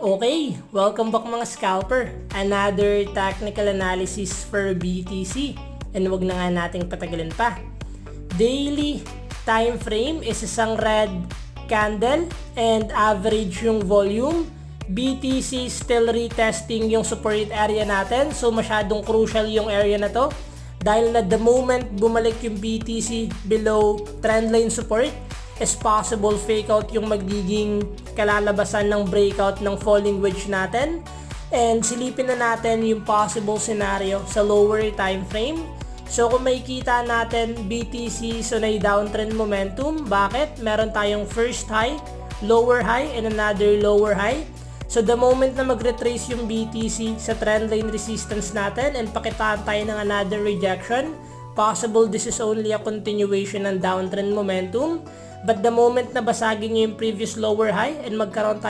Okay, welcome back mga scalper. Another technical analysis for BTC. And wag na nga nating patagalin pa. Daily time frame is isang red candle and average yung volume. BTC still retesting yung support area natin. So masyadong crucial yung area na to. Dahil na the moment bumalik yung BTC below trendline support, is possible fake out yung magiging kalalabasan ng breakout ng falling wedge natin. And silipin na natin yung possible scenario sa lower time frame. So kung makikita natin BTC sunay downtrend momentum, bakit? Meron tayong first high, lower high, and another lower high. So the moment na mag-retrace yung BTC sa trendline resistance natin and pakitaan tayo ng another rejection, possible this is only a continuation ng downtrend momentum. But the moment na basagin nyo yung previous lower high and magkaroon tayo